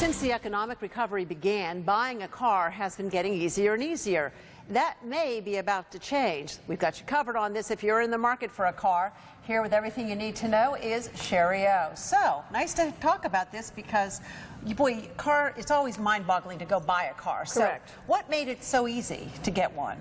Since the economic recovery began, buying a car has been getting easier and easier. That may be about to change. We've got you covered on this if you're in the market for a car. Here with everything you need to know is Shari. So, nice to talk about this because, boy, it's always mind-boggling to go buy a car. Correct. So, what made it so easy to get one?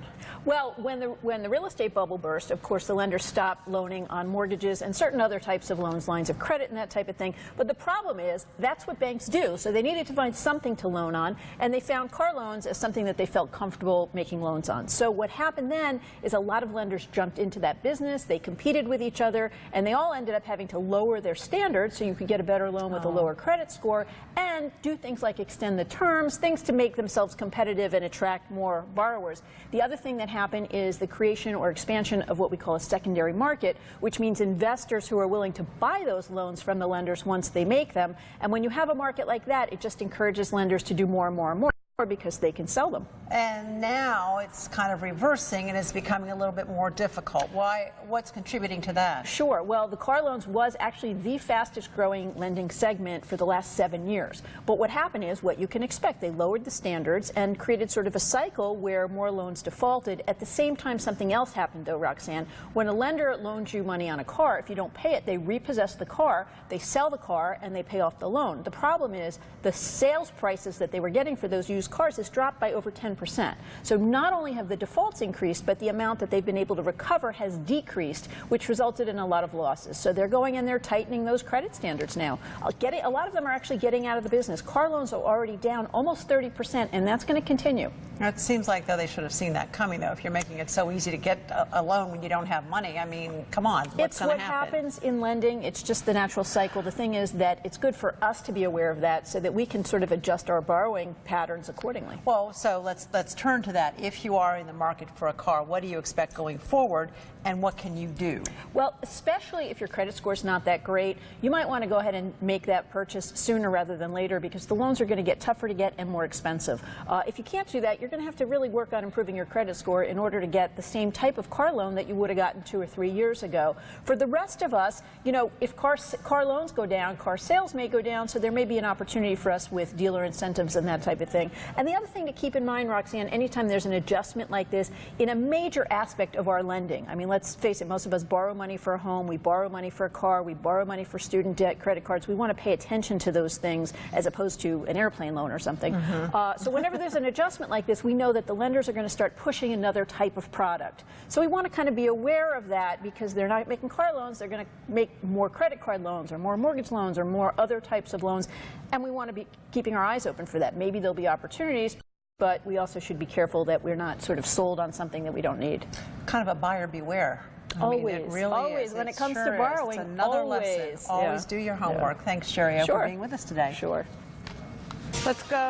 Well, when the real estate bubble burst, of course, the lenders stopped loaning on mortgages and certain other types of loans, lines of credit and that type of thing. But the problem is that's what banks do. So they needed to find something to loan on, and they found car loans as something that they felt comfortable making loans on. So what happened then is a lot of lenders jumped into that business. They competed with each other, and they all ended up having to lower their standards so you could get a better loan with a lower credit score and do things like extend the terms, things to make themselves competitive and attract more borrowers. The other thing that happened is the creation or expansion of what we call a secondary market, which means investors who are willing to buy those loans from the lenders once they make them. And when you have a market like that, it just encourages lenders to do more and more and more because they can sell them. And now it's kind of reversing and it's becoming a little bit more difficult. Why? What's contributing to that? Sure. Well, the car loans was actually the fastest growing lending segment for the last 7 years. But what happened is what you can expect. They lowered the standards and created sort of a cycle where more loans defaulted. At the same time, something else happened, though, Roxanne. When a lender loans you money on a car, if you don't pay it, they repossess the car, they sell the car, and they pay off the loan. The problem is the sales prices that they were getting for those used cars has dropped by over 10%. So not only have the defaults increased, but the amount that they've been able to recover has decreased, which resulted in a lot of losses. So they're going and they're tightening those credit standards now. A lot of them are actually getting out of the business. Car loans are already down almost 30%, and that's going to continue. It seems like, though, they should have seen that coming, though. If you're making it so easy to get a loan when you don't have money, I mean, come on, what's going to happen? It's what happens in lending. It's just the natural cycle. The thing is that it's good for us to be aware of that so that we can sort of adjust our borrowing patterns accordingly. Well, so let's turn to that. If you are in the market for a car, what do you expect going forward, and what can you do? Well, especially if your credit score is not that great, you might want to go ahead and make that purchase sooner rather than later because the loans are going to get tougher to get and more expensive. If you can't do that, you're going to have to really work on improving your credit score in order to get the same type of car loan that you would have gotten 2 or 3 years ago. For the rest of us, you know, if car loans go down, car sales may go down, so there may be an opportunity for us with dealer incentives and that type of thing. And the other thing to keep in mind, Roxanne, anytime there's an adjustment like this in a major aspect of our lending, I mean, let's face it, most of us borrow money for a home, we borrow money for a car, we borrow money for student debt, credit cards. We want to pay attention to those things as opposed to an airplane loan or something. So whenever there's an adjustment like this, we know that the lenders are going to start pushing another type of product. So we want to kind of be aware of that because they're not making car loans, they're going to make more credit card loans or more mortgage loans or more other types of loans, and we want to be keeping our eyes open for that. Maybe there'll be opportunities, but we also should be careful that we're not sort of sold on something that we don't need. Kind of a buyer beware. Always, it really always. is. When it comes sure to borrowing, it's another always. lesson. Always do your homework. Thanks, Shari, for being with us today. Sure. Let's go.